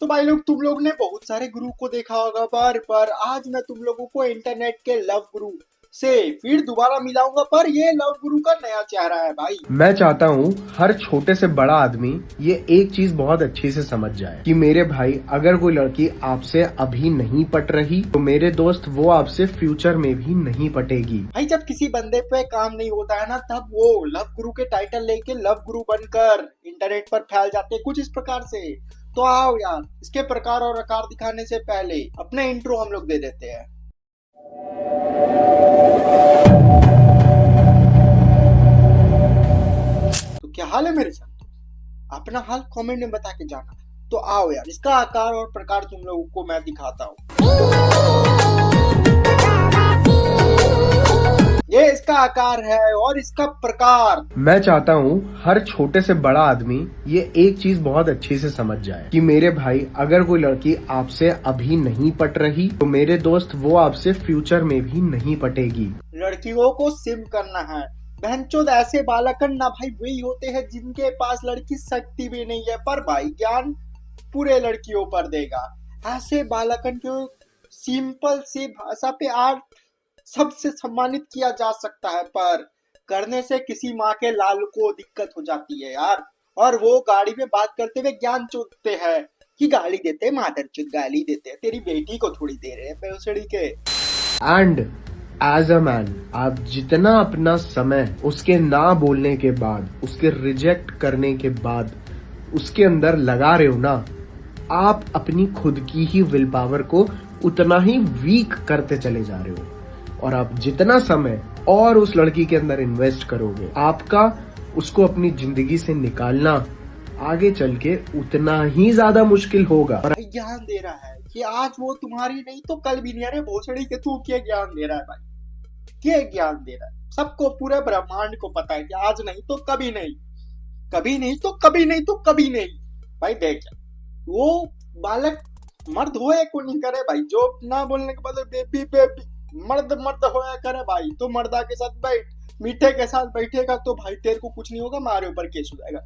तो भाई लोग तुम लोग ने बहुत सारे गुरु को देखा होगा पर आज मैं तुम लोगों को इंटरनेट के लव गुरु से फिर दोबारा मिलाऊंगा। पर ये लव गुरु का नया चेहरा है भाई। मैं चाहता हूँ हर छोटे से बड़ा आदमी ये एक चीज बहुत अच्छी से समझ जाए कि मेरे भाई, अगर कोई लड़की आपसे अभी नहीं पट रही तो मेरे दोस्त वो आपसे फ्यूचर में भी नहीं पटेगी। भाई जब किसी बंदे पे काम नहीं होता है ना, तब वो लव गुरु के टाइटल लेके लव गुरु बनकर इंटरनेट पर फैल जाते हैं कुछ इस प्रकार से। तो आओ यार, इसके प्रकार और आकार दिखाने से पहले अपने इंट्रो हम लोग दे देते हैं। तो क्या हाल है मेरे साथ? अपना हाल कमेंट में बता के जाना। तो आओ यार, इसका आकार और प्रकार तुम लोगों को मैं दिखाता हूँ। ये इसका आकार है और इसका प्रकार। मैं चाहता हूँ हर छोटे से बड़ा आदमी ये एक चीज बहुत अच्छी से समझ जाए कि मेरे भाई, अगर कोई लड़की आपसे अभी नहीं पट रही तो मेरे दोस्त वो आपसे फ्यूचर में भी नहीं पटेगी। लड़कियों को सिम करना है। बहनचोद ऐसे बालकन ना भाई वही होते हैं जिनके पास लड़की शक्ति भी नहीं है, पर भाई ज्ञान पूरे लड़कियों पर देगा। ऐसे बालकन को सिंपल सी भाषा पे आज सबसे सम्मानित किया जा सकता है, पर करने से किसी माँ के लाल को दिक्कत हो जाती है यार। और वो गाड़ी में बात करते हुए ज्ञान चूतते हैं कि गाली देते, मादरचोद गाली देते हैं, तेरी बेटी को थोड़ी दे रहे हैं बेवसड़ी के। एंड एज अ मैन, आप जितना अपना समय उसके ना बोलने के बाद, उसके रिजेक्ट करने के बाद उसके अंदर लगा रहे हो ना, आप अपनी खुद की ही विल पावर को उतना ही वीक करते चले जा रहे हो। और आप जितना समय और उस लड़की के अंदर इन्वेस्ट करोगे, आपका उसको अपनी जिंदगी से निकालना आगे चल के उतना ही ज्यादा मुश्किल होगा। भाई ज्ञान दे रहा है कि आज वो तुम्हारी नहीं तो कल भी नहीं। अरे भोसड़ी के तू क्या ज्ञान दे रहा है भाई? क्या ज्ञान दे रहा है? सबको, पूरे ब्रह्मांड को पता है कि आज नहीं तो कभी नहीं, कभी नहीं तो कभी नहीं तो कभी नहीं। भाई देख, वो बालक मर्द होए को नहीं करे भाई, जो ना बोलने के बाद बेबी बेबी मर्द मर्द होया करे भाई। तो मर्दा के साथ बैठ, मीठे के साथ बैठेगा तो भाई तेरे को कुछ नहीं होगा, मारे ऊपर केस हो जाएगा।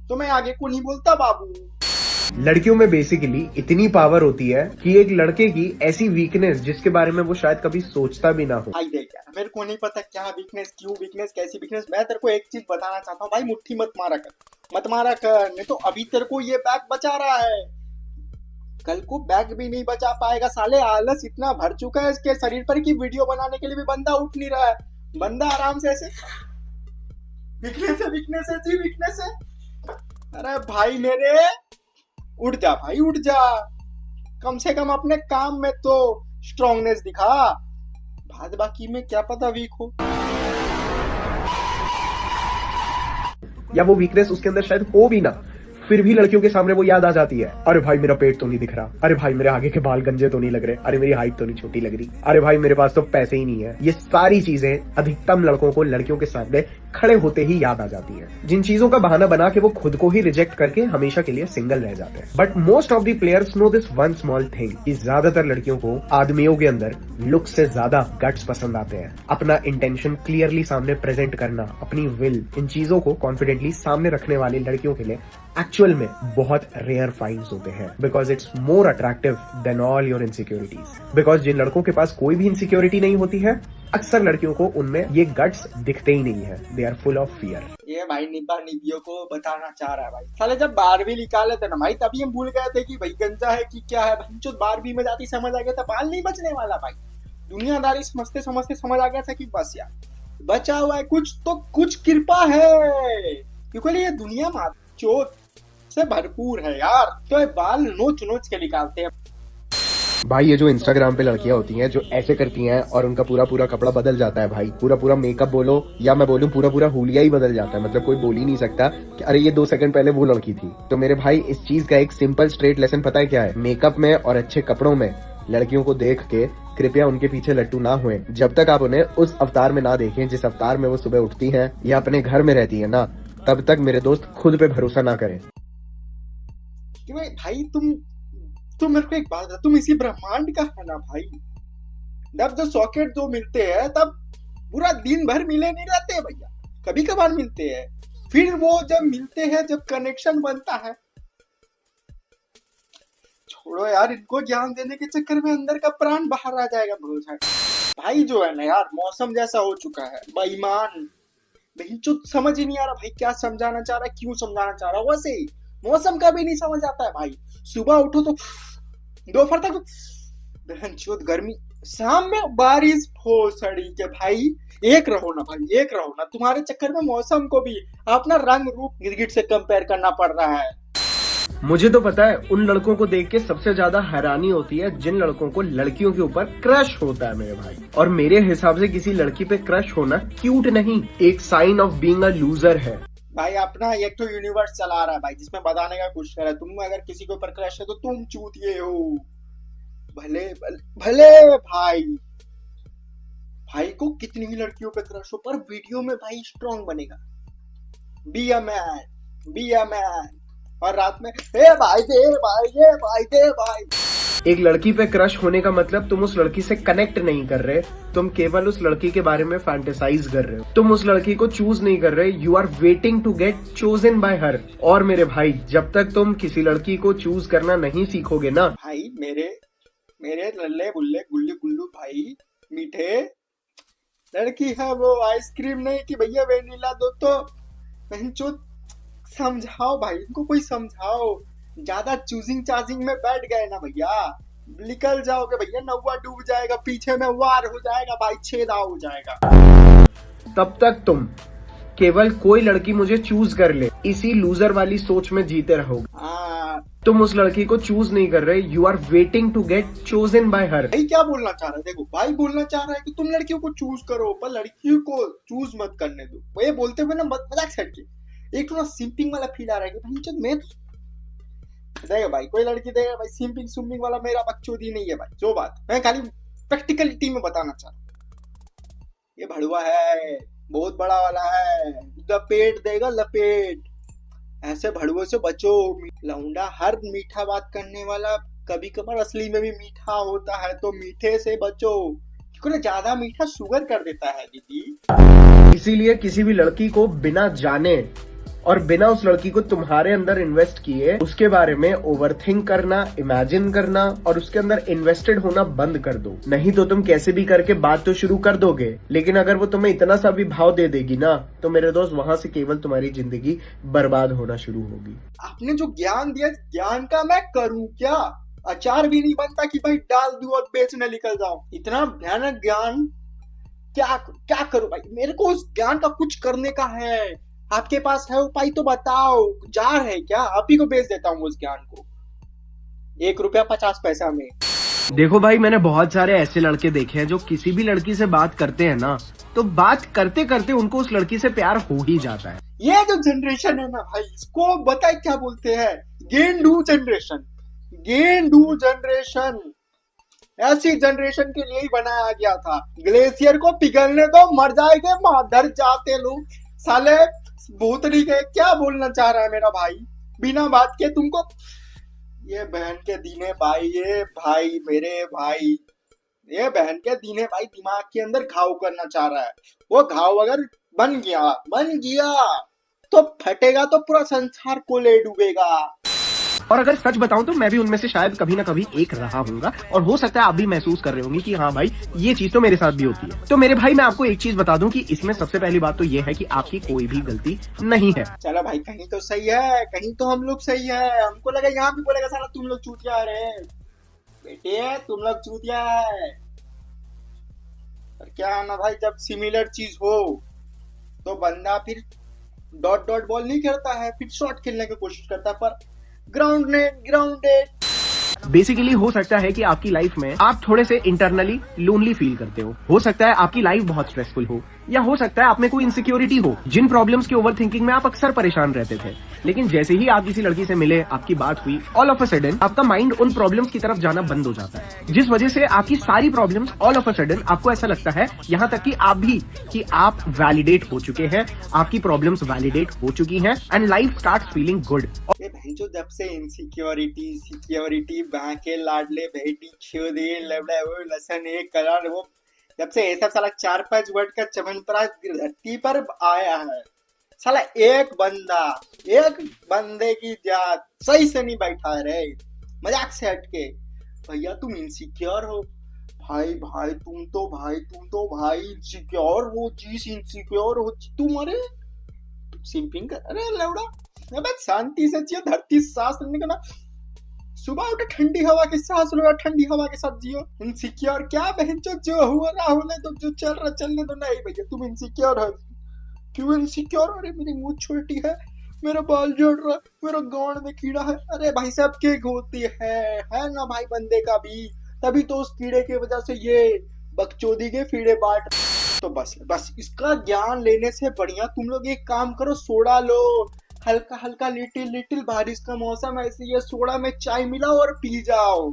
तो मैं आगे को नहीं बोलता बाबू। लड़कियों में बेसिकली इतनी पावर होती है कि एक लड़के की ऐसी वीकनेस जिसके बारे में वो शायद कभी सोचता भी ना हो। भाई देख यार, मेरे को नहीं पता क्या वीकनेस, क्यों वीकनेस, कैसी वीकनेस। मैं तेरे को एक चीज बताना चाहता हूँ भाई, मुट्ठी मत मारा कर, मत मारा कर, नहीं तो अभी तेरे को ये बैग बचा रहा है, कल को बैग भी नहीं बचा पाएगा। साले आलस इतना भर चुका है इसके शरीर पर कि वीडियो बनाने के लिए भी बंदा उठ नहीं रहा है। बंदा आराम से ऐसे वीकनेस है, वीकनेस है जी, वीकनेस है। अरे भाई मेरे, उठ जा भाई, उठ जा। कम से कम अपने काम में तो स्ट्रांगनेस दिखा, बाद बाकी में क्या पता वीक हो। या वो वीकनेस उसके अंदर शायद हो भी ना, फिर भी लड़कियों के सामने वो याद आ जाती है। अरे भाई मेरा पेट तो नहीं दिख रहा, अरे भाई मेरे आगे के बाल गंजे तो नहीं लग रहे, अरे मेरी हाइट तो नहीं छोटी लग रही, अरे भाई मेरे पास तो पैसे ही नहीं है। ये सारी चीजें अधिकतम लड़कों को लड़कियों के सामने खड़े होते ही याद आ जाती है, जिन चीजों का बहाना बना के वो खुद को ही रिजेक्ट करके हमेशा के लिए सिंगल रह जाते हैं। But most of the players know this one small thing कि ज्यादातर लड़कियों को आदमियों के अंदर लुक से ज्यादा गट्स पसंद आते हैं। अपना इंटेंशन क्लियरली सामने प्रेजेंट करना, अपनी विल, इन चीजों को कॉन्फिडेंटली सामने रखने वाली लड़कियों के लिए एक्चुअल में बहुत रेयर फाइंड्स होते हैं, because it's more attractive than all your insecurities. Because जिन लड़कों के पास कोई भी इनसिक्योरिटी नहीं होती है, अक्सर लड़कियों को उनमें ये गट्स दिखते ही नहीं है। They are full of fear. ये भाई निब्बा निबियों को बताना चाह रहा है भाई। साले जब 12वीं निकाले थे ना भाई, तभी हम भूल गए थे कि भाई गंजा है कि क्या है भाई। जो 12वीं में जाती समझ आ गया था बाल नहीं बचने वाला भाई। दुनियादारी समझते समझते समझ आ गया था कि बस यार बचा हुआ है कुछ तो कुछ कृपा है, क्योंकि ये दुनिया चोट से भरपूर है यार। तो ये बाल नोच नोच के निकालते हैं भाई। ये जो इंस्टाग्राम पे लड़कियां होती हैं जो ऐसे करती हैं और उनका पूरा पूरा कपड़ा बदल जाता है भाई, पूरा पूरा मेकअप बोलो या मैं बोलूं पूरा पूरा हुलिया ही बदल जाता है। मतलब कोई बोल ही नहीं सकता कि अरे ये 2 सेकंड पहले वो लड़की थी। तो मेरे भाई, इस चीज का एक सिंपल स्ट्रेट लेसन पता है क्या है? मेकअप में और अच्छे कपड़ों में लड़कियों को देख के कृपया उनके पीछे लट्टू ना हुए। जब तक आप उन्हें उस अवतार में ना देखें जिस अवतार में वो सुबह उठती है या अपने घर में रहती है ना, तब तक मेरे दोस्त खुद पे भरोसा ना करें। कि भाई तुम मेरे को एक बात है, तुम इसी ब्रह्मांड का है ना भाई। जब जो सॉकेट दो मिलते हैं तब पूरा दिन भर मिले नहीं रहते भैया, कभी कभार मिलते हैं। फिर वो जब मिलते हैं, जब कनेक्शन बनता है, छोड़ो यार, इनको ज्ञान देने के चक्कर में अंदर का प्राण बाहर आ जाएगा भरोसा। भाई जो है ना यार, मौसम जैसा हो चुका है, बेईमान बेंचो, समझ ही नहीं आ रहा भाई क्या समझाना चाह रहा है, क्यों समझाना चाह रहा है। वैसे ही मौसम का भी नहीं समझ आता है भाई। सुबह उठो तो दोपहर तक बेंचो गर्मी, शाम में बारिश भोसड़ी के। भाई एक रहो ना भाई, एक रहो ना। तुम्हारे चक्कर में मौसम को भी अपना रंग रूप गिरगिट से कंपेयर करना पड़ रहा है। मुझे तो पता है उन लड़कों को देख के सबसे ज्यादा हैरानी होती है जिन लड़कों को लड़कियों के ऊपर क्रश होता है मेरे भाई। और मेरे हिसाब से किसी लड़की पे क्रश होना क्यूट नहीं, एक sign of being a loser है। भाई अपना एक तो यूनिवर्स चला रहा है भाई, जिसमें बताने का कोशिश कर रहा है। तुम अगर किसी के ऊपर क्रश है तो तुम चूतिए हो। भले भले, भले भाई, भाई को कितनी ही लड़कियों पे क्रश हो, पर वीडियो में भाई स्ट्रॉन्ग बनेगा। Be a man, be a man. और रात में ए भाई दे भाई, ये भाई दे भाई। एक लड़की पे क्रश होने का मतलब तुम उस लड़की से कनेक्ट नहीं कर रहे, तुम केवल उस लड़की के बारे में फैंटेसाइज कर रहे हो। तुम उस लड़की को चूज नहीं कर रहे, you are waiting to get chosen by her. और मेरे भाई, जब तक तुम किसी लड़की को चूज करना नहीं सीखोगे ना भाई, मेरे मेरे लल्ले बुल्ले गुल्ली गुल्लू भाई, मीठे लड़की है वो, आइसक्रीम नहीं कि भैया वेनिला दो। तो बहनचोद समझाओ भाई, इनको कोई समझाओ। ज्यादा चूजिंग चार्जिंग में बैठ गए ना भैया, निकल जाओगे भैया, नौवा डूब जाएगा, पीछे में वार हो जाएगा भाई, छेदा हो जाएगा। तब तक तुम केवल कोई लड़की मुझे चूज कर ले, इसी लूजर वाली सोच में जीते रहोगे। तुम उस लड़की को चूज नहीं कर रहे, you are waiting to get chosen by her. भाई क्या बोलना चाह रहा है? देखो भाई बोलना चाह रहा है कि तुम लड़कियों को चूज करो, पर लड़कियों को चूज मत करने दो। ये बोलते हुए ना मजाक छट के एक थोड़ा सिंपिंग वाला फील आ रहा है कि भाई जब मैं देगा भाई, कोई लड़की देगा भाई, सिंपिंग सुम्पिंग वाला मेरा बकचोदी नहीं है भाई। जो बात मैं खाली प्रैक्टिकलिटी में बताना चाह रहा हूँ, ये भड़ुआ है, बहुत बड़ा वाला है, लपेट देगा लपेट। ऐसे भड़ुओं से बचो। लौंडा हर मीठा बात करने वाला कभी कभार असली में भी मीठा होता है, तो मीठे से बचो, क्योंकि ज्यादा मीठा शुगर कर देता है दीदी। इसीलिए किसी भी लड़की को बिना जाने और बिना उस लड़की को तुम्हारे अंदर इन्वेस्ट किए उसके बारे में ओवरथिंक करना, इमेजिन करना और उसके अंदर इन्वेस्टेड होना बंद कर दो। नहीं तो तुम कैसे भी करके बात तो शुरू कर दोगे, लेकिन अगर वो तुम्हें इतना सा भी भाव दे देगी ना, तो मेरे दोस्त वहां से केवल तुम्हारी जिंदगी बर्बाद होना शुरू होगी। आपने जो ज्ञान दिया, ज्ञान का मैं करूं क्या? अचार भी नहीं बनता कि भाई डाल दूं और बेचने निकल जाऊं। इतना भयानक ज्ञान क्या क्या करूं भाई? मेरे को उस ज्ञान का कुछ करने का है। आपके पास है उपाय तो बताओ। जार है क्या? आप ही को बेच देता हूँ उस ज्ञान को, 1 रुपया 50 पैसा में। देखो भाई, मैंने बहुत सारे ऐसे लड़के देखे हैं जो किसी भी लड़की से बात करते हैं ना, तो बात करते करते उनको उस लड़की से प्यार हो ही जाता है। ये जो जनरेशन है ना भाई, इसको बताए क्या बोलते हैं? गेंडू जनरेशन। गेंडू जनरेशन ऐसी जनरेशन के लिए ही बनाया गया था। ग्लेशियर को पिघलने दो, मर जाएंगे, माधर जाते लोग साले भूतनी के। क्या बोलना चाह रहा है मेरा भाई बिना बात के तुमको? ये बहन के दीने भाई, ये भाई मेरे भाई, ये बहन के दीने भाई दिमाग के अंदर घाव करना चाह रहा है। वो घाव अगर बन गया तो फटेगा तो पूरा संसार को ले डूबेगा। और अगर सच बताऊं तो मैं भी उनमें से शायद कभी ना कभी एक रहा हूँगा, और हो सकता है आप भी महसूस कर रहे होंगे कि हाँ भाई, ये चीज तो मेरे साथ भी होती है। तो मेरे भाई, मैं आपको एक चीज बता दूं कि इसमें सबसे पहली बात तो ये है कि आपकी कोई भी गलती नहीं है। चलो भाई, कहीं तो सही है, कहीं तो हम लोग सही है। हमको लगा यहाँ भी बोलेगा साला तुम लोग चूतिया रहे बेटे, तुम लोग चूतिया है। पर क्या है ना भाई, जब सिमिलर चीज हो तो बंदा फिर डॉट डॉट बॉल नहीं खेलता है, फिर शॉट खेलने की कोशिश करता है, पर ग्राउंडेड। बेसिकली हो सकता है कि आपकी लाइफ में आप थोड़े से इंटरनली लोनली फील करते हो सकता है आपकी लाइफ बहुत स्ट्रेसफुल हो, या हो सकता है आप में कोई इनसिक्योरिटी हो, जिन प्रॉब्लम्स के ओवरथिंकिंग में आप अक्सर परेशान रहते थे। लेकिन जैसे ही आप किसी लड़की से मिले, आपकी बात हुई, ऑल ऑफ अ सडन आपका माइंड उन प्रॉब्लम्स की तरफ जाना बंद हो जाता है, जिस वजह से आपकी सारी problems all of a sudden आपको ऐसा लगता है, यहाँ तक कि आप वैलिडेट हो चुके हैं, आपकी प्रॉब्लम्स वैलिडेट हो चुकी हैं, and life start feeling good. जो जब से सिक्योरिटी बाके लाडले बेटी छोदे लबड़ा वो लसन एक कलर, वो जब से ऐसा साला 4-5 वर्ड का चमनप्राश धरती पर आया है, साला एक बंदे की जात सही से नहीं बैठा रे। मजाक से हटके। भैया तुम इनसिक्योर हो। भाई तुम तो भाई इनसिक्योर हो, चीज इनसिक्योर हो तुम। अरे सिंपिंग कर, अरे लौड़ा। अबे शांति से जियो, धरती सांस लेने का ना। सुबह उठे ठंडी हवा के सांस लो, ठंडी हवा के साथ जियो। इनसिक्योर क्या बहन, जो हुआ ना होने तो, जो चल रहा चलने दो। नहीं भैया तुम इनसिक्योर हो। क्यों इनसिक्योर? अरे मेरी मुंह छोटी है, मेरा बाल झड़ रहा है, मेरा गांड में कीड़ा है। अरे भाई साहब केक होती है ना भाई बंदे का भी। तभी तो उस कीड़े की वजह से ये बकचोदी के फीड़े बांट। तो बस इसका ज्ञान लेने से बढ़िया तुम लोग एक काम करो, सोडा लो। हल्का हल्का लिटिल लिटिल, बारिश का मौसम है इसलिए सोडा में चाय मिलाओ और पी जाओ।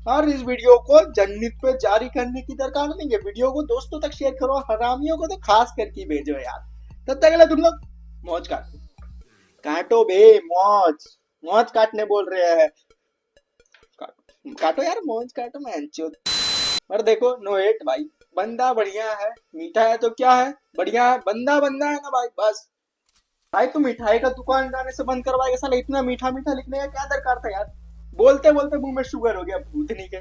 और इस वीडियो को जन्नत पे जारी करने की दरकार नहीं है। वीडियो को दोस्तों तक शेयर करो, हरामियों को तो खास करके भेजो यार। तब तक के लिए तुम लोग मौज काटो बे, मौज काटने बोल रहे हैं। काटो यार, मौज काटो। मैं और देखो, नो हेट भाई, बंदा बढ़िया है, मीठा है तो क्या है, बढ़िया है, बंदा है ना भाई। बस भाई तू मिठाई का दुकान जाने से बंद करवाएगा साला, इतना मीठा मीठा लिखने का क्या दरकार था यार। बोलते बोलते मुंह में शुगर हो गया भूतनी के।